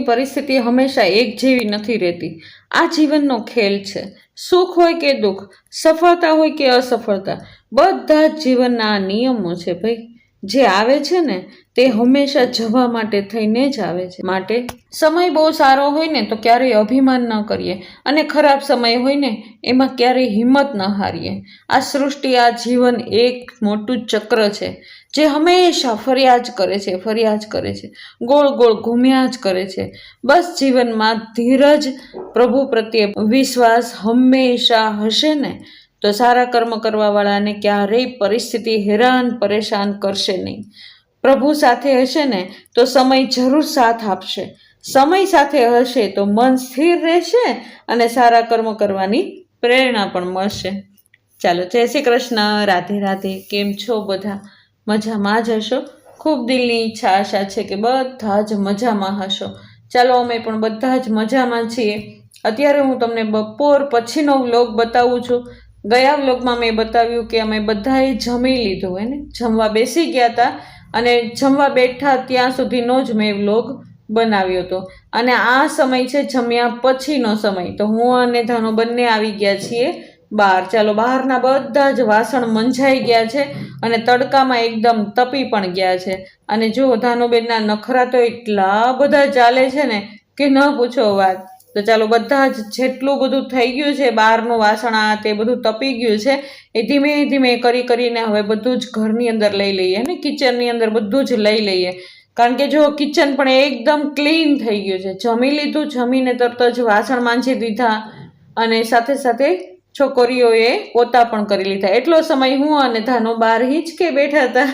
પરિસ્થિતિ હંમેશા એક જેવી નથી રહેતી. આ જીવનનો ખેલ છે. સુખ હોય કે દુઃખ, સફળતા હોય કે અસફળતા, બધા જ જીવનના નિયમો છે ભાઈ. જે આવે છે ને તે હંમેશા જવા માટે થઈને જ આવે છે. માટે સમય બહુ સારો હોય ને તો ક્યારેય અભિમાન ન કરીએ, અને ખરાબ સમય હોય ને એમાં ક્યારેય હિંમત ન હારીએ. આ સૃષ્ટિ, આ જીવન એક મોટું ચક્ર છે જે હંમેશા ફર્યા જ કરે છે, ગોળ ગોળ ઘૂમ્યા જ કરે છે. બસ જીવનમાં ધીરજ, પ્રભુ પ્રત્યે વિશ્વાસ હંમેશા હશે ને તો સારા કર્મ કરવાવાળાને ક્યારેય પરિસ્થિતિ હેરાન પરેશાન કરશે નહીં. પ્રભુ સાથે હશે ને તો સમય જરૂર સાથ આપશે. સમય સાથે હશે તો મન સ્થિર રહેશે અને સારા કર્મ કરવાની પ્રેરણા પણ મળશે. ચાલો, જય શ્રી કૃષ્ણ. રાધે રાધે. કેમ છો બધા? મજામાં જ હશો. ખૂબ દિલની ઈચ્છા આશા છે કે બધા જ મજામાં હશો. ચાલો, અમે પણ બધા જ મજામાં છીએ. અત્યારે હું તમને બપોર પછીનો વ્લોગ બતાવું છું. ગયા વ્લોગમાં મેં બતાવ્યું કે અમે બધાએ જમી લીધું, એને જમવા બેસી ગયા હતા, અને જમવા બેઠા ત્યાં સુધીનો જ મેં વ્લોગ બનાવ્યો હતો. અને આ સમય છે જમ્યા પછીનો સમય. તો હું અને ધાનો બંને આવી ગયા છીએ બહાર. ચાલો, બહારના બધા જ વાસણ મંજાઈ ગયા છે અને તડકામાં એકદમ તપી પણ ગયા છે. અને જો ધાનુબેનના નખરા તો એટલા બધા ચાલે છે ને કે ન પૂછો વાત. તો ચાલો, બધા જ જેટલું બધું થઈ ગયું છે, બહારનું વાસણ આ તે બધું તપી ગયું છે, એ ધીમે ધીમે કરીને હવે બધું જ ઘરની અંદર લઈ લઈએ ને કિચનની અંદર બધું જ લઈ લઈએ. કારણ કે જો કિચન પણ એકદમ ક્લીન થઈ ગયું છે. જમી લીધું, જમીને તરત જ વાસણ માંજી દીધા અને સાથે સાથે છોકરીઓએ પોતા પણ કરી લીધા. એટલો સમય હું અને ધાનો બહાર હિંચકે બેઠા હતા.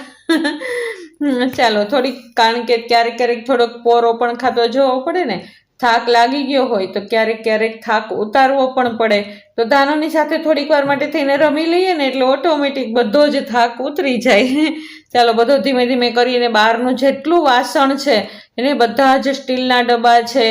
ચાલો, થોડીક, કારણ કે ક્યારેક થોડોક પોરો પણ ખાતો જવો પડે ને, થાક લાગી ગયો હોય તો ક્યારેક થાક ઉતારવો પણ પડે. તો ધાનોની સાથે થોડીક વાર માટે થઈને રમી લઈએ ને એટલે ઓટોમેટિક બધો જ થાક ઉતરી જાય. ચાલો, બધો ધીમે ધીમે કરીને બહારનું જેટલું વાસણ છે એને બધા જ સ્ટીલના ડબ્બા છે,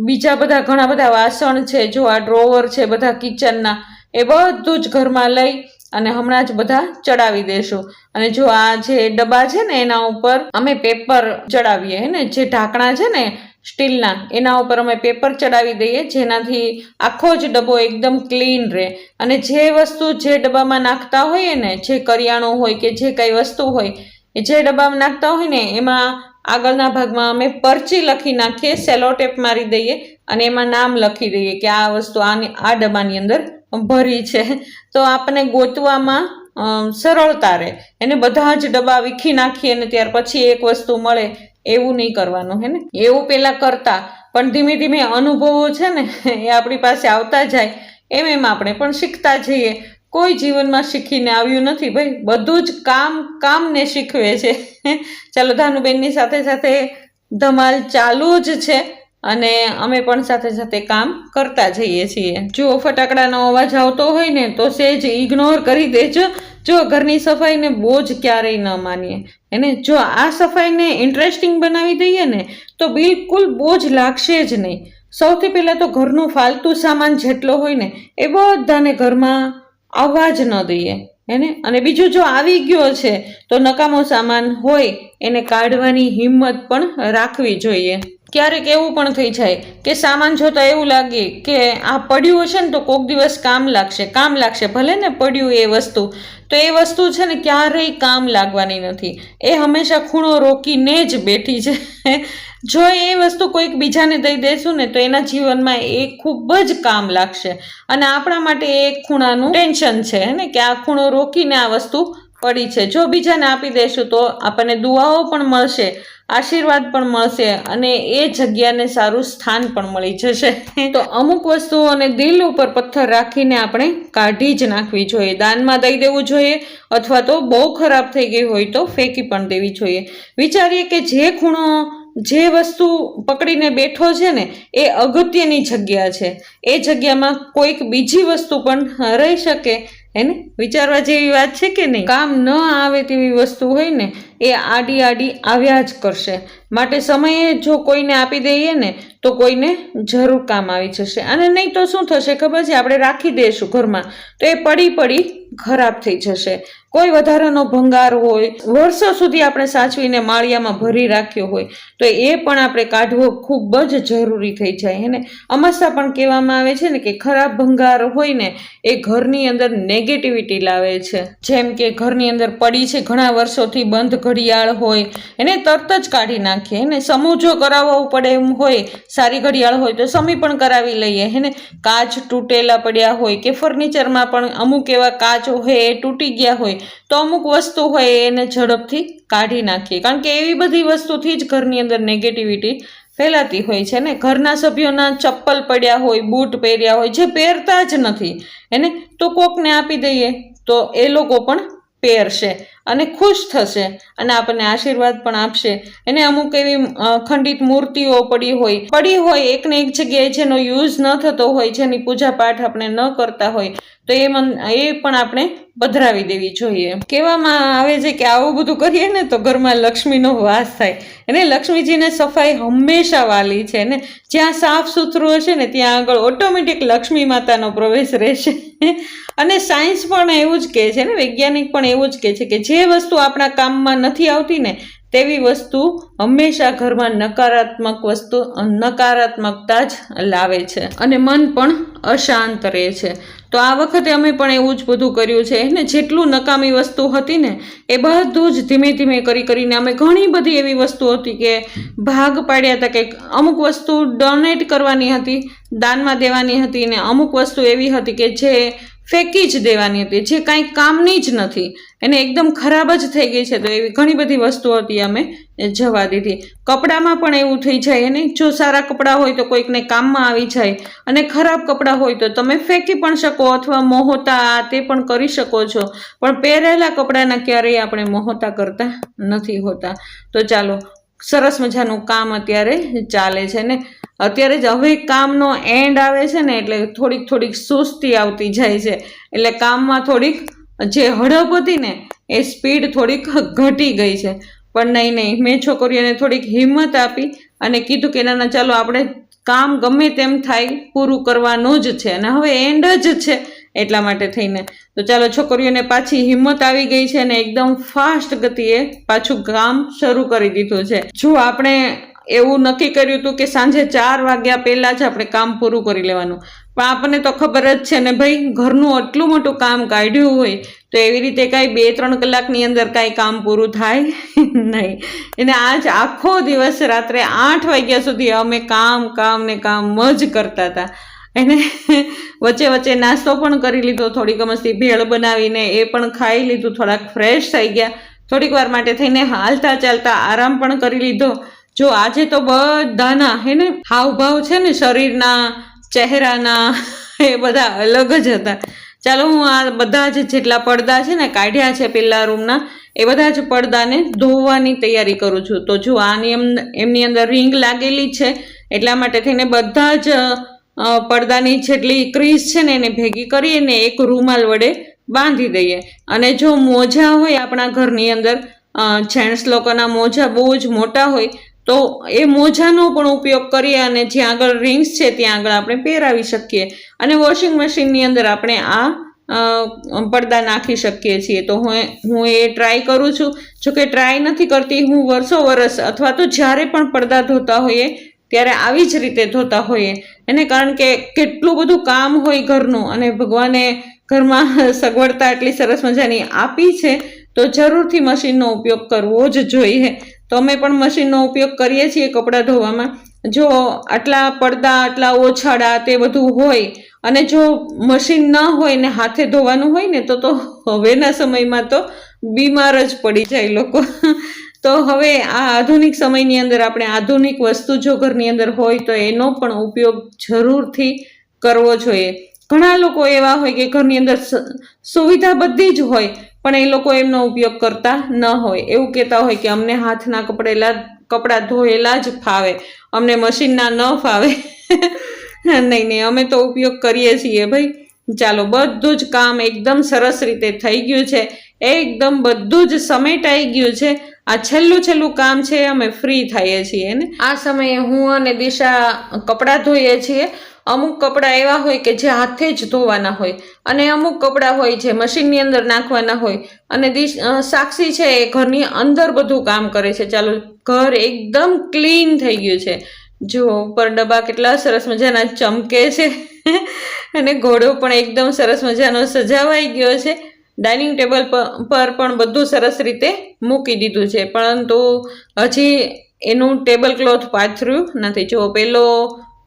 બીજા બધા ઘણા બધા વાસણ છે, જો આ ડ્રોવર છે બધા કિચનના, એ બધું જ ઘરમાં લઈ અને હમણાં જ બધા ચડાવી દેશું. અને જો આ જે ડબ્બા છે ને એના ઉપર અમે પેપર ચડાવીએ, હે ને, જે ઢાંકણા છે ને સ્ટીલના, એના ઉપર અમે પેપર ચડાવી દઈએ, જેનાથી આખો જ ડબ્બો એકદમ ક્લીન રહે. અને જે વસ્તુ જે ડબ્બામાં નાખતા હોઈએ ને, જે કરિયાણું હોય કે જે કંઈ વસ્તુ હોય એ જે ડબ્બામાં નાખતા હોય ને એમાં આગળના ભાગમાં અમે પરચી લખી નાખીએ, સેલોટેપ મારી દઈએ અને એમાં નામ લખી દઈએ કે આ વસ્તુ આ ડબ્બાની અંદર ભરી છે. તો આપણને ગોતવામાં સરળતા રહે. એને બધા જ ડબ્બા વીખી નાખીએ ને ત્યાર પછી એક વસ્તુ મળે એવું નહીં કરવાનું, હે ને. એવું પહેલાં કરતા, પણ ધીમે ધીમે અનુભવો છે ને એ આપણી પાસે આવતા જાય, એમ આપણે પણ શીખતા જઈએ. કોઈ જીવનમાં શીખીને આવ્યું નથી ભાઈ, બધું જ કામને શીખવે છે. ચાલો, ધાનુબેનની સાથે સાથે ધમાલ ચાલુ જ છે અને અમે પણ સાથે સાથે કામ કરતા જઈએ છીએ. જો ફટાકડાનો અવાજ આવતો હોય ને તો સેજ ઇગ્નોર કરી દેજો. જો ઘરની સફાઈને બોજ ક્યારેય ન માનીએ, એને જો આ સફાઈને ઇન્ટરેસ્ટિંગ બનાવી દઈએ ને તો બિલકુલ બોજ લાગશે જ નહીં. સૌથી પહેલાં તો ઘરનું ફાલતુ સામાન જેટલો હોય ને એ બધાને ઘરમાં આવવા જ ન દઈએ, એને. અને બીજું, જો આવી ગયો છે તો નકામો સામાન હોય એને કાઢવાની હિંમત પણ રાખવી જોઈએ. ક્યારેક એવું પણ થઈ જાય કે સામાન જોતા એવું લાગે કે આ પડ્યું હશે ને તો કોઈક દિવસ કામ લાગશે, ભલે ને પડ્યું એ વસ્તુ, તો એ વસ્તુ છે ને ક્યારેય કામ લાગવાની નથી. એ હંમેશા ખૂણો રોકીને જ બેઠી છે. જો એ વસ્તુ કોઈક બીજાને દઈ દેશું ને તો એના જીવનમાં એ ખૂબ જ કામ લાગશે. અને આપણા માટે એ એક ખૂણાનું ટેન્શન છે ને કે આ ખૂણો રોકીને આ વસ્તુ પડી છે. જો બીજાને આપી દેશું તો આપણને દુઆઓ પણ મળશે, આશીર્વાદ પણ મળશે અને એ જગ્યાને સારું સ્થાન પણ મળી જશે. તો અમુક વસ્તુઓને દિલ ઉપર પથ્થર રાખીને આપણે કાઢી જ નાખવી જોઈએ, દાનમાં દઈ દેવું જોઈએ, અથવા તો બહુ ખરાબ થઈ ગઈ હોય તો ફેંકી પણ દેવી જોઈએ. વિચારીએ કે જે ખૂણો, જે વસ્તુ પકડીને બેઠો છે ને એ અગત્યની જગ્યા છે, એ જગ્યામાં કોઈક બીજી વસ્તુ પણ રહી શકે, હે ને? વિચારવા જેવી વાત છે કે નહીં? કામ ન આવે તેવી વસ્તુ હોય ને એ આડી આડી આવ્યા જ કરશે. માટે સમયે જો કોઈને આપી દઈએ ને તો કોઈને જરૂર કામ આવી જશે. અને નહીં તો શું થશે ખબર છે? આપણે રાખી દઈશું ઘરમાં તો એ પડી પડી ખરાબ થઈ જશે. કોઈ વધારાનો ભંગાર હોય, વર્ષો સુધી આપણે સાચવીને માળિયામાં ભરી રાખ્યો હોય તો એ પણ આપણે કાઢવો ખૂબ જ જરૂરી થઈ જાય. હે ને? અમસ્તા પણ કહેવામાં આવે છે ને કે ખરાબ ભંગાર હોય ને એ ઘરની અંદર નેગેટિવિટી લાવે છે. જેમ કે ઘરની અંદર પડી છે ઘણા વર્ષોથી બંધ ઘડિયાળ હોય એને તરત જ કાઢી નાખીએ. એને સમૂહ જો કરાવવો પડે એમ હોય, સારી ઘડિયાળ હોય તો સમી પણ કરાવી લઈએ. હે ને? કાચ તૂટેલા પડ્યા હોય કે ફર્નિચરમાં પણ અમુક એવા કાચ હોય એ તૂટી ગયા હોય તો અમુક વસ્તુ હોય એને ઝડપથી કાઢી નાખીએ. કારણ કે એવી બધી વસ્તુથી જ ઘરની અંદર નેગેટિવિટી ફેલાતી હોય છે ને. ઘરના સભ્યોના ચપ્પલ પડ્યા હોય, બૂટ પહેર્યા હોય જે પહેરતા જ નથી એને તો કોકને આપી દઈએ તો એ લોકો પણ પહેરશે અને ખુશ થશે અને આપણને આશીર્વાદ પણ આપશે. એને અમુક એવી ખંડિત મૂર્તિઓ પડી હોય એકને એક જગ્યાએ જેનો યુઝ ન થતો હોય, જેની પૂજા પાઠ આપણે ન કરતા હોય તો એ પણ આપણે પધરાવી દેવી જોઈએ. કહેવામાં આવે છે કે આવું બધું કરીએ ને તો ઘરમાં લક્ષ્મીનો વાસ થાય. એને લક્ષ્મીજીને સફાઈ હંમેશા વાલી છે ને. જ્યાં સાફ સુથરું હશે ને ત્યાં આગળ ઓટોમેટિક લક્ષ્મી માતાનો પ્રવેશ રહેશે. અને સાયન્સ પણ એવું જ કહે છે ને, વૈજ્ઞાનિક પણ એવું જ કહે છે કે જે વસ્તુ આપણા કામમાં નથી આવતી ને તેવી વસ્તુ હંમેશા ઘરમાં નકારાત્મકતા જ લાવે છે અને મન પણ અશાંત રહે છે. તો આ વખતે અમે પણ એવું જ બધું કર્યું છે ને. જેટલું નકામી વસ્તુ હતી ને એ બધું જ ધીમે ધીમે કરીને અમે ઘણી બધી એવી વસ્તુ હતી કે ભાગ પાડ્યા હતા કે અમુક વસ્તુ ડોનેટ કરવાની હતી, દાનમાં દેવાની હતી ને અમુક વસ્તુ એવી હતી કે જે ફેંકી જ દેવાની હતી, જે કાંઈ કામની જ નથી, એને એકદમ ખરાબ જ થઈ ગઈ છે. તો એવી ઘણી બધી વસ્તુ હતી અમે જવા દીધી. કપડામાં પણ એવું થઈ જાય ને. જો સારા કપડાં હોય તો કોઈકને કામમાં આવી જાય અને ખરાબ કપડાં હોય તો તમે ફેંકી પણ શકો અથવા મોહતા તે પણ કરી શકો છો. પણ પહેરેલા કપડાના ક્યારેય આપણે મોહતા કરતા નથી હોતા. તો ચાલો, સરસ મજાનું કામ અત્યારે ચાલે છે ને. અત્યારે જ હવે કામનો એન્ડ આવે છે ને એટલે થોડીક સુસ્તી આવતી જાય છે. એટલે કામમાં થોડીક જે હડપ હતી ને એ સ્પીડ થોડીક ઘટી ગઈ છે. પણ નહીં, મેં છોકરીઓને થોડીક હિંમત આપી અને કીધું કે ના ચાલો આપણે કામ ગમે તેમ થાય પૂરું કરવાનું જ છે અને હવે એન્ડ જ છે એટલા માટે થઈને. તો ચાલો, છોકરીઓને પાછી હિંમત આવી ગઈ છે અને એકદમ ફાસ્ટ ગતિએ પાછું કામ શરૂ કરી દીધું છે. જો આપણે એવું નક્કી કર્યું હતું કે સાંજે 4 વાગ્યા પહેલા જ આપણે કામ પૂરું કરી લેવાનું, પણ આપણને તો ખબર જ છે ને ભાઈ, ઘરનું આટલું મોટું કામ કાઢ્યું હોય તો એવી રીતે કાંઈ 2-3 કલાકની અંદર કાંઈ કામ પૂરું થાય નહીં. એને આજ આખો દિવસ રાત્રે 8 વાગ્યા સુધી અમે કામ જ કરતા હતા. એને વચ્ચે વચ્ચે નાસ્તો પણ કરી લીધો, થોડીક મસ્તી ભેળ બનાવીને એ પણ ખાઈ લીધું, થોડાક ફ્રેશ થઈ ગયા, થોડીક વાર માટે થઈને હાલતા ચાલતા આરામ પણ કરી લીધો. જો આજે તો બધાના હાવભાવ છે ને શરીરના, ચહેરાના, એ બધા અલગ જ હતા. ચાલો, હું આ બધા જ જેટલા પડદા છે ને કાઢ્યા છે પેલા રૂમના એ બધા જ પડદાને ધોવાની તૈયારી કરું છું. તો જો એમની અંદર રિંગ લાગેલી છે એટલા માટે થઈને બધા જ પડદાની જેટલી ક્રીઝ છે ને એને ભેગી કરીને એક રૂમાલ વડે બાંધી દઈએ. અને જો મોજા હોય આપણા ઘરની અંદર, જેન્ટ્સ લોકોના મોજા બહુ જ મોટા હોય તો એ મોજાનો પણ ઉપયોગ કરીએ અને જ્યાં આગળ રિંગ્સ છે ત્યાં આગળ આપણે પહેરાવી શકીએ અને વોશિંગ મશીનની અંદર આપણે આ પડદા નાખી શકીએ છીએ. તો હું એ ટ્રાય કરું છું. જોકે ટ્રાય નથી કરતી, હું વર્ષો અથવા તો જ્યારે પણ પડદા ધોતા હોઈએ ત્યારે આવી જ રીતે ધોતા હોઈએ એને. કારણ કે કેટલું બધું કામ હોય ઘરનું અને ભગવાને ઘરમાં સગવડતા એટલી સરસ મજાની આપી છે તો જરૂરથી મશીનનો ઉપયોગ કરવો જ જોઈએ. તો અમે પણ મશીનનો ઉપયોગ કરીએ છીએ કપડાં ધોવામાં. જો આટલા પડદા, આટલા ઓછાડા તે બધું હોય અને જો મશીન ન હોય ને હાથે ધોવાનું હોય ને તો હવેના સમયમાં તો બીમાર જ પડી જાય લોકો. તો હવે આ આધુનિક સમયની અંદર આપણે આધુનિક વસ્તુ જો ઘરની અંદર હોય તો એનો પણ ઉપયોગ જરૂરથી કરવો જોઈએ. ઘણા લોકો એવા હોય કે ઘરની અંદર સુવિધા બધી જ હોય પણ એ લોકો એમનો ઉપયોગ કરતા ન હોય. એવું કહેતા હોય કે અમને હાથના કપડાં ધોયેલા જ ફાવે, અમને મશીનના ન ફાવે. નહીં, અમે તો ઉપયોગ કરીએ છીએ ભાઈ. ચાલો બધું જ કામ એકદમ સરસ રીતે થઈ ગયું છે, એકદમ બધું જ સમેટાઈ ગયું છે. આ છેલ્લું કામ છે, અમે ફ્રી થઈએ છીએ ને આ સમયે હું અને દિશા કપડાં ધોઈએ છીએ. અમુક કપડાં એવા હોય કે જે હાથે જ ધોવાના હોય અને અમુક કપડાં હોય જે મશીનની અંદર નાખવાના હોય. અને સાક્ષી છે એ ઘરની અંદર બધું કામ કરે છે. ચાલો ઘર એકદમ ક્લીન થઈ ગયું છે. જો ઉપર ડબ્બા કેટલા સરસ મજાના ચમકે છે અને ઘોડો પણ એકદમ સરસ મજાનો સજાવાઈ ગયો છે. ડાઇનિંગ ટેબલ પર પણ બધું સરસ રીતે મૂકી દીધું છે, પરંતુ હજી એનું ટેબલ ક્લોથ પાથર્યું નથી. જો પેલો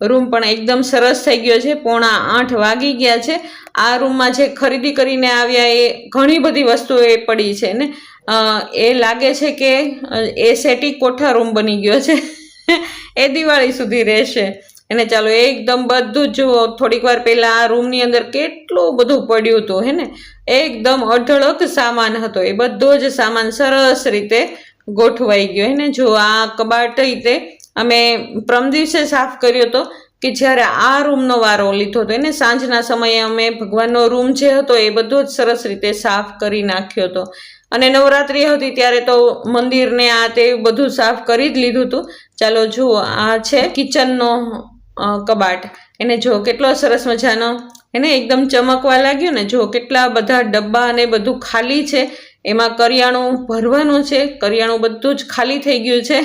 રૂમ પણ એકદમ સરસ થઈ ગયો છે. 7:45 વાગી ગયા છે. આ રૂમમાં જે ખરીદી કરીને આવ્યા એ ઘણી બધી વસ્તુઓ એ પડી છે ને એ લાગે છે કે એ સેટી કોઠા રૂમ બની ગયો છે એ દિવાળી સુધી રહેશે. અને ચાલો એકદમ બધું જુઓ, થોડીક વાર પહેલાં આ રૂમની અંદર કેટલું બધું પડ્યું હતું હે ને, એકદમ અઢળક સામાન હતો. એ બધો જ સામાન સરસ રીતે ગોઠવાઈ ગયો હે ને. જો આ કબાટ રીતે અમે પ્રમ દિવસે સાફ કર્યો હતો કે જ્યારે આ રૂમનો વારો લીધો હતો એને સાંજના સમયે અમે ભગવાનનો રૂમ જે હતો એ બધો જ સરસ રીતે સાફ કરી નાખ્યો હતો. અને નવરાત્રિ હતી ત્યારે તો મંદિરને આ તે બધું સાફ કરી જ લીધું હતું. ચાલો જુઓ, આ છે કિચનનો કબાટ. એને જો કેટલો સરસ મજાનો એને એકદમ ચમકવા લાગ્યું ને. જો કેટલા બધા ડબ્બા અને બધું ખાલી છે, એમાં કરિયાણું ભરવાનું છે. કરિયાણું બધું જ ખાલી થઈ ગયું છે.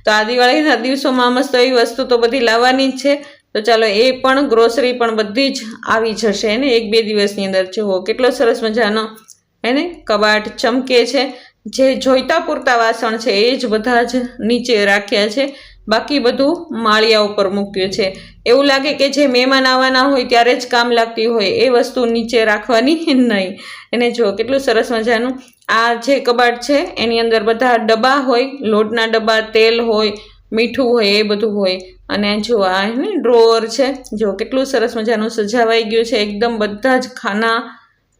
તો આ દિવાળીના દિવસોમાં મસ્ત એવી વસ્તુ તો બધી લાવવાની જ છે. તો ચાલો એ પણ ગ્રોસરી પણ બધી જ આવી જશે એને 1-2 દિવસની અંદર. જુઓ કેટલો સરસ મજાનો એને કબાટ ચમકે છે. જે જોઈતા પૂરતા વાસણ છે એ જ બધા જ નીચે રાખ્યા છે, બાકી બધું માળિયા ઉપર મૂક્યું છે. એવું લાગે કે જે મહેમાન આવવાના હોય ત્યારે જ કામ લાગતી હોય એ વસ્તુ નીચે રાખવાની નહીં. એને જો કેટલું સરસ મજાનું આ જે કબાટ છે એની અંદર બધા ડબ્બા હોય, લોટના ડબ્બા, તેલ હોય, મીઠું હોય, એ બધું હોય. અને જો આ ને ડ્રોવર છે, જો કેટલું સરસ મજાનું સજાવાઈ ગયું છે. એકદમ બધા જ ખાના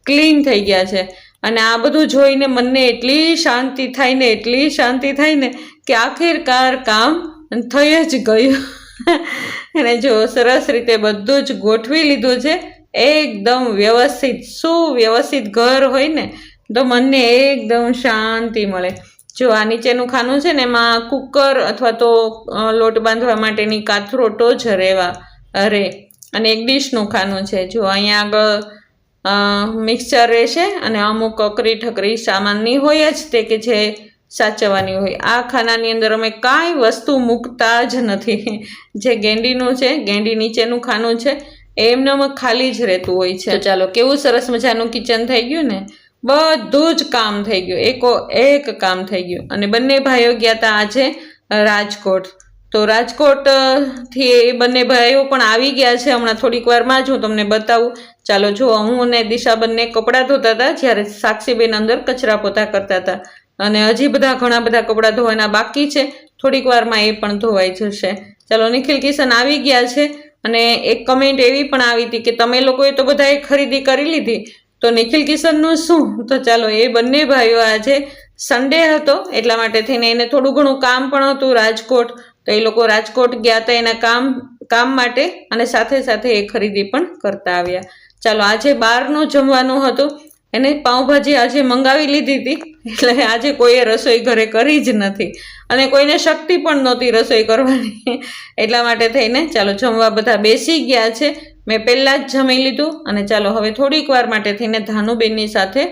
ક્લીન થઈ ગયા છે. અને આ બધું જોઈને મનને એટલી શાંતિ થાય ને કે આખિરકાર કામ થઈ જ ગયું. અને જો સરસ રીતે બધું જ ગોઠવી લીધું છે, એકદમ વ્યવસ્થિત. સુવ્યવસ્થિત ઘર હોય ને તો મનને એકદમ શાંતિ મળે. જો આ નીચેનું ખાનું છે ને એમાં કુકર અથવા તો લોટ બાંધવા માટેની કાથરોટો જ રહે. અને એક ડીશનું ખાનું છે. જો અહીંયા આગળ મિક્સચર રહેશે અને અમુક અકરી ઠકરી સામાનની હોય જ તે કે જે સાચવવાની હોય. આ ખાનાની અંદર અમે કાંઈ વસ્તુ મૂકતા જ નથી. જે ગેંડીનું છે, ગેંડી નીચેનું ખાનું છે, એમને ખાલી જ રહેતું હોય છે. તો ચાલો કેવું સરસ મજાનું કિચન થઈ ગયું ને. બધું જ કામ થઈ ગયું, એક કામ થઈ ગયું. અને બંને ભાઈઓ ગયા હતા આજે રાજકોટ. તો રાજકોટથી એ બંને ભાઈઓ પણ આવી ગયા છે હમણાં થોડીક વારમાં જ. હું તમને બતાવું. ચાલો જુઓ, હું અને દિશા બંને કપડાં ધોતા હતા જ્યારે સાક્ષીબેન અંદર કચરા પોતા કરતા હતા. અને હજી ઘણા બધા કપડાં ધોવાના બાકી છે. થોડીક વારમાં એ પણ ધોવાઈ જશે. ચાલો નિખિલ કિશન આવી ગયા છે. અને એક કમેન્ટ એવી પણ આવી હતી કે તમે લોકોએ તો બધાએ ખરીદી કરી લીધી, તો નિખિલ કિશનનું શું? તો ચાલો એ બંને ભાઈઓ આજે સન્ડે હતો એટલા માટે થઈને એને થોડું ઘણું કામ પણ હતું રાજકોટ. તો એ લોકો રાજકોટ ગયા હતા એના કામ માટે અને સાથે સાથે એ ખરીદી પણ કરતા આવ્યા. ચાલો આજે બહારનું જમવાનું હતું. એને પાઉંભાજી આજે મંગાવી લીધી હતી, એટલે આજે કોઈએ રસોઈ ઘરે કરી જ નથી અને કોઈને શક્તિ પણ નહોતી રસોઈ કરવાની. એટલા માટે થઈને ચાલો જમવા બધા બેસી ગયા છે. મેં પહેલાં જ જમી લીધું અને ચાલો હવે થોડીક વાર માટે થઈને ધાનુબેનની સાથે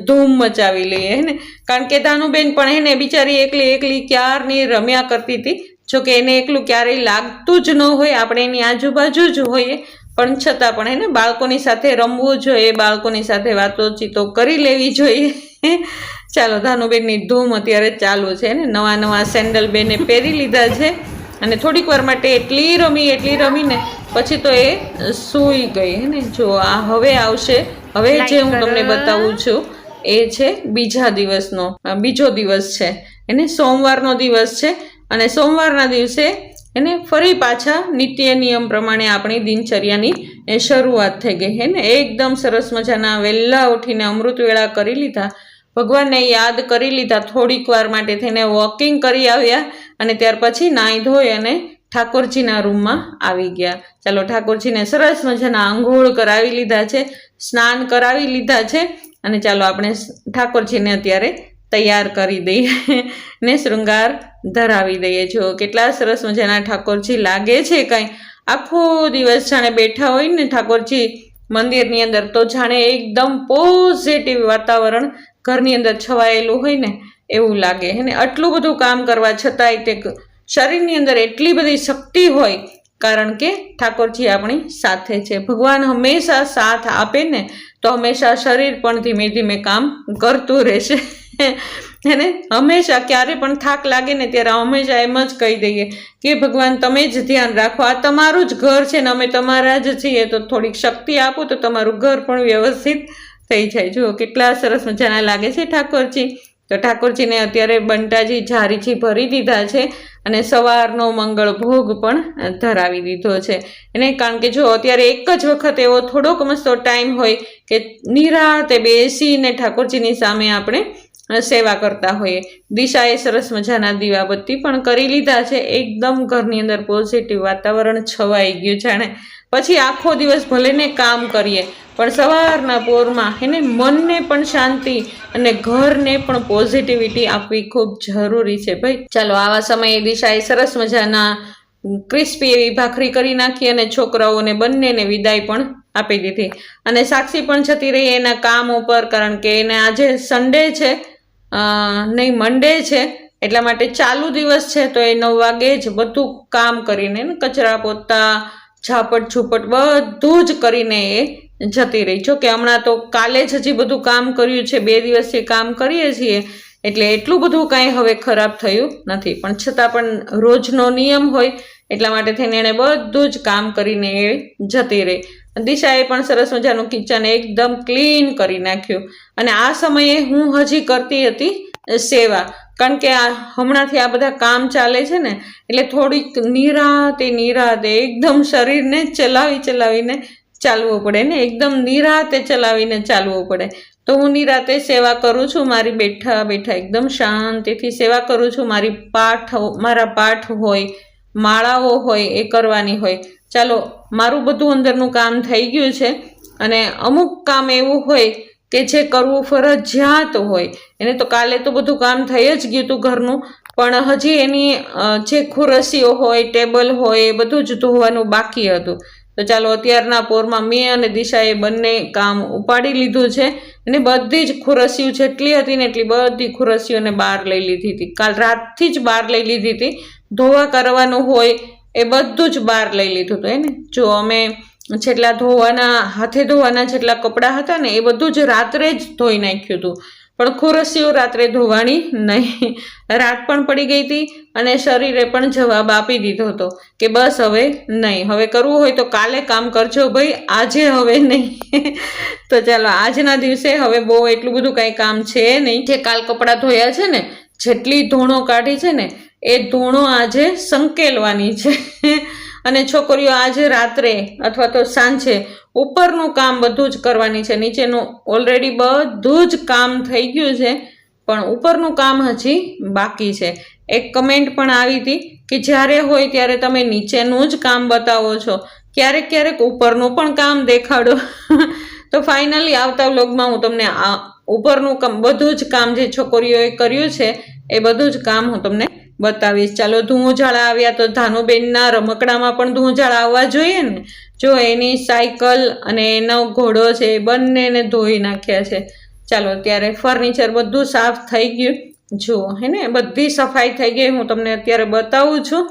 ધૂમ મચાવી લઈએ હે ને. કારણ કે ધાનુબેન પણ એને બિચારી એકલી ક્યારની રમ્યા કરતી હતી. જોકે એને એકલું ક્યારેય લાગતું જ ન હોય, આપણે એની આજુબાજુ જ હોઈએ, પણ છતાં પણ એને બાળકોની સાથે રમવું જોઈએ, બાળકોની સાથે વાતોચીતો કરી લેવી જોઈએ. ચાલો ધાનુબેનની ધૂમ અત્યારે ચાલુ છે ને. નવા સેન્ડલ બેને પહેરી લીધા છે અને થોડીક વાર માટે એટલી રમીને પછી તો એ સૂઈ ગઈ હે ને. જો આ હવે આવશે. હવે જે હું તમને બતાવું છું એ છે બીજો દિવસ છે. એને સોમવારનો દિવસ છે અને સોમવારના દિવસે એને ફરી પાછા નિત્ય નિયમ પ્રમાણે આપણી દિનચર્યાની શરૂઆત થઈ ગઈ હે ને. એકદમ સરસ મજાના વહેલા ઉઠીને અમૃત વેળા કરી લીધા, ભગવાનને યાદ કરી લીધા, થોડીક વાર માટે થઈને વોકિંગ કરી આવ્યા અને ત્યાર પછી નાહી ધોઈ અને ઠાકોરજીના રૂમમાં આવી ગયા. ચાલો ઠાકોરજીને સરસ મજાના આંઘોળ કરાવી લીધા છે, સ્નાન કરાવી લીધા છે, અને ચાલો આપણે ઠાકોરજીને અત્યારે તૈયાર કરી દઈએ ને શૃંગાર ધરાવી દઈએ. જો કેટલા સરસ મજાના ઠાકોરજી લાગે છે. કાંઈ આખો દિવસ જાણે બેઠા હોય ને ઠાકોરજી મંદિરની અંદર તો જાણે એકદમ પોઝિટિવ વાતાવરણ ઘરની અંદર છવાયેલું હોય ને એવું લાગે. અને આટલું બધું કામ કરવા છતાંય તે શરીરની અંદર એટલી બધી શક્તિ હોય, કારણ કે ઠાકોરજી આપણી સાથે છે. ભગવાન હંમેશા સાથ આપે ને તો હંમેશા શરીર પણ ધીમે ધીમે કામ કરતું રહેશે. એને હંમેશા ક્યારે પણ થાક લાગે ને ત્યારે હંમેશા એમ જ કહી દઈએ કે ભગવાન તમે જ ધ્યાન રાખો, આ તમારું જ ઘર છે ને અમે તમારા જ છીએ, તો થોડીક શક્તિ આપો તો તમારું ઘર પણ વ્યવસ્થિત થઈ જાય. જુઓ કેટલા સરસ મજાના લાગે છે ઠાકોરજી. તો ઠાકોરજીને અત્યારે બંટાજી ઝારીથી ભરી દીધા છે અને સવારનો મંગળ ભોગ પણ ધરાવી દીધો છે એને. કારણ કે જો અત્યારે એક જ વખત એવો થોડોક મસ્તો ટાઈમ હોય કે નિરાતે બેસીને ઠાકોરજીની સામે આપણે સેવા કરતા હોઈએ. દિશાએ સરસ મજાના દીવાબત્તી પણ કરી લીધા છે. એકદમ ઘરની અંદર પોઝિટિવ વાતાવરણ છવાઈ ગયું જાણે. પછી આખો દિવસ ભલે ને કામ કરીએ પણ સવારના પોરમાં એને મનને પણ શાંતિ અને ઘરને પણ પોઝિટિવિટી આપવી ખૂબ જરૂરી છે ભાઈ. ચાલો આવા સમયે દિશાએ સરસ મજાના ક્રિસ્પી એવી ભાખરી કરી નાખી અને છોકરાઓને બંનેને વિદાય પણ આપી દીધી. અને સાક્ષી પણ જતી રહી એના કામ ઉપર, કારણ કે એને આજે સન્ડે છે નહીં મન્ડે છે, એટલા માટે ચાલુ દિવસ છે. તો એ 9 વાગે જ બધું કામ કરીને કચરા પોતા ઝાપટ ઝૂપટ બધું જ કરીને એ જતી રહી. જો કે હમણાં તો કાલે જ હજી બધું કામ કર્યું છે, 2 દિવસથી કામ કરીએ છીએ એટલે એટલું બધું કાંઈ હવે ખરાબ થયું નથી. પણ છતાં પણ રોજનો નિયમ હોય એટલા માટે થઈને એણે બધું જ કામ કરીને એ જતી રહી. દિશાએ પણ સરસ મજાનું કિચન એકદમ ક્લીન કરી નાખ્યું. અને આ સમયે હું હજી કરતી હતી સેવા, કારણ કે હમણાંથી આ બધા કામ ચાલે છે ને એટલે થોડીક નિરાતે એકદમ શરીરને ચલાવીને ચાલવું પડે ને, એકદમ નિરાતે ચલાવીને ચાલવું પડે. તો હું નિરાતે સેવા કરું છું, મારી બેઠા એકદમ શાંતિથી સેવા કરું છું. મારા પાઠ હોય, માળાઓ હોય એ કરવાની હોય. ચાલો મારું બધું અંદરનું કામ થઈ ગયું છે. અને અમુક કામ એવું હોય કે જે કરવું ફરજિયાત હોય, એને તો કાલે તો બધું કામ થઈ જ ગયું હતું ઘરનું, પણ હજી એની જે ખુરશીઓ હોય, ટેબલ હોય એ બધું જ ધોવાનું બાકી હતું. તો ચાલો અત્યારના પોરમાં મેં અને દિશાએ બંને કામ ઉપાડી લીધું છે. અને બધી જ ખુરશીઓ જેટલી હતી ને એટલી બધી ખુરશીઓને બહાર લઈ લીધી હતી. કાલ રાતથી જ બહાર લઈ લીધી હતી. ધોવા કરવાનું હોય એ બધું જ બહાર લઈ લીધું હતું એને. જો અમે જેટલા હાથે ધોવાના જેટલા કપડાં હતા ને એ બધું જ રાત્રે જ ધોઈ નાખ્યું હતું. પણ ખુરશીઓ રાત્રે ધોવાની નહીં. રાત પણ પડી ગઈ હતી અને શરીરે પણ જવાબ આપી દીધો હતો કે બસ હવે નહીં, હવે કરવું હોય તો કાલે કામ કરજો ભાઈ, આજે હવે નહીં. તો ચાલો આજના દિવસે હવે બહુ એટલું બધું કાંઈ કામ છે નહીં. જે કાલ કપડાં ધોયા છે ને, જેટલી ધૂણો કાઢી છે ને એ ધૂણો આજે સંકેલવાની છે. અને છોકરીઓ આજે રાત્રે અથવા તો સાંજે ઉપરનું કામ બધું જ કરવાની છે. નીચેનું ઓલરેડી બધું જ કામ થઈ ગયું છે, પણ ઉપરનું કામ હજી બાકી છે. એક કમેન્ટ પણ આવી હતી કે જ્યારે હોય ત્યારે તમે નીચેનું જ કામ બતાવો છો, ક્યારેક ઉપરનું પણ કામ દેખાડો. તો ફાઇનલી આવતા વ્લોગમાં હું તમને ઉપરનું કામ બધું જ કામ જે છોકરીઓએ કર્યું છે એ બધું જ કામ હું તમને બતાવીશ. ચાલો ધૂંઝાળા આવ્યા તો ધાનુબેનના રમકડામાં પણ ધૂંઝાળા આવવા જોઈએ ને. જો એની સાયકલ અને એનો ઘોડો છે એ બંનેને ધોઈ નાખ્યા છે. ચાલો ત્યારે ફર્નિચર બધું સાફ થઈ ગયું. જુઓ હે ને બધી સફાઈ થઈ ગઈ. હું તમને અત્યારે બતાવું છું.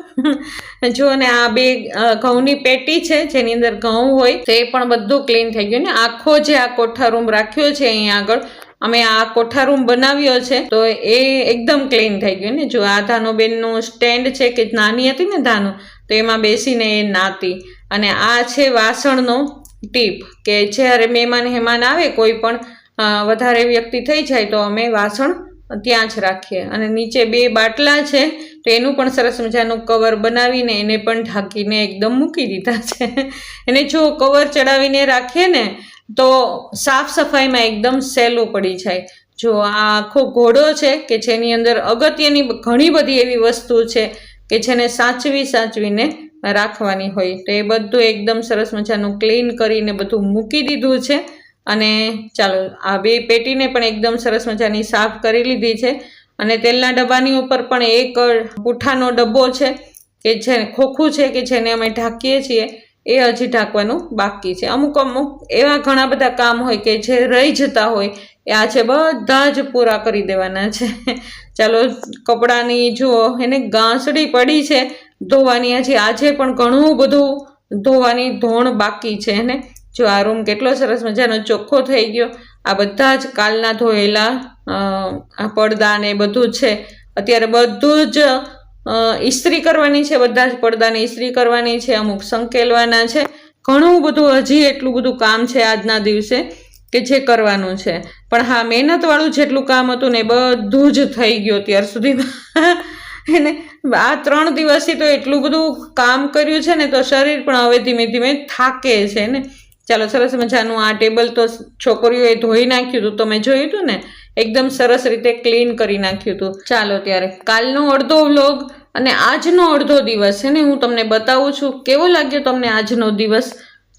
જો ને આ 2 ઘઉંની પેટી છે જેની અંદર ઘઉં હોય તો એ પણ બધું ક્લીન થઈ ગયું ને. આખો જે આ કોઠા રૂમ રાખ્યો છે અહીંયા આગળ, અમે આ કોઠા રૂમ બનાવ્યો છે તો એ એકદમ ક્લીન થઈ ગયું ને. જો આ ધાનુબેનનું સ્ટેન્ડ છે કે નાની હતી ને ધાનુ, તો એમાં બેસીને એ નાતી. અને આ છે વાસણનો ટીપ કે જ્યારે મહેમાન આવે, કોઈ પણ વધારે વ્યક્તિ થઈ જાય તો અમે વાસણ ત્યાં જ રાખીએ. અને નીચે 2 બાટલા છે તો એનું પણ સરસ મજાનું કવર બનાવીને એને પણ ઢાંકીને એકદમ મૂકી દીધા છે. એને જો કવર ચડાવીને રાખીએ ને તો સાફ સફાઈમાં એકદમ સહેલું પડી જાય. જો આ આખો ઘોડો છે કે જેની અંદર અગત્યની ઘણી બધી એવી વસ્તુ છે કે જેને સાચવીને રાખવાની હોય. તો એ બધું એકદમ સરસ મજાનું ક્લીન કરીને બધું મૂકી દીધું છે. અને ચાલો આ બે પેટીને પણ એકદમ સરસ મજાની સાફ કરી લીધી છે. અને તેલના ડબ્બાની ઉપર પણ એક પૂઠાનો ડબ્બો છે કે જે ખોખું છે કે જેને અમે ઢાંકીએ છીએ, એ હજી ઢાંકવાનું બાકી છે. અમુક એવા ઘણા બધા કામ હોય કે જે રહી જતા હોય, એ આજે બધા જ પૂરા કરી દેવાના છે. ચાલો કપડાની જુઓ, એને ગાંસડી પડી છે ધોવાની. આજે પણ ઘણું બધું ધોવાની ધોણ બાકી છે ને. જો આ રૂમ કેટલો સરસ મજાનો ચોખ્ખો થઈ ગયો. આ બધા જ કાલના ધોયેલા આ પડદા ને બધું છે. અત્યારે બધું જ ઇસ્ત્રી કરવાની છે. બધા જ પડદાને ઇસ્ત્રી કરવાની છે, અમુક સંકેલવાના છે. ઘણું બધું હજી એટલું બધું કામ છે આજના દિવસે કે જે કરવાનું છે. પણ હા, મહેનતવાળું જેટલું કામ હતું ને બધું જ થઈ ગયું અત્યાર સુધીમાં. એને આ 3 દિવસથી તો એટલું બધું કામ કર્યું છે ને, તો શરીર પણ હવે ધીમે ધીમે થાકે છે ને. ચાલો સરસ મજાનું આ ટેબલ તો છોકરીઓએ ધોઈ નાખ્યું હતું, તમે જોયું હતું ને, એકદમ સરસ રીતે ક્લીન કરી નાખ્યું હતું. ચાલો ત્યારે કાલનો અડધો વ્લોગ અને આજનો અડધો દિવસ છે ને હું તમને બતાવું છું. કેવો લાગ્યો તમને આજનો દિવસ?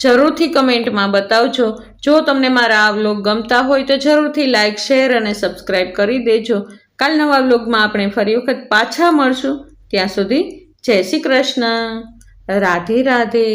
જરૂરથી કમેન્ટમાં બતાવજો. જો તમને મારા આ વ્લોગ ગમતા હોય તો જરૂરથી લાઇક, શેર અને સબસ્ક્રાઈબ કરી દેજો. કાલ નવા વ્લોગમાં આપણે ફરી વખત પાછા મળશું. ત્યાં સુધી જય શ્રી કૃષ્ણ, રાધે રાધે.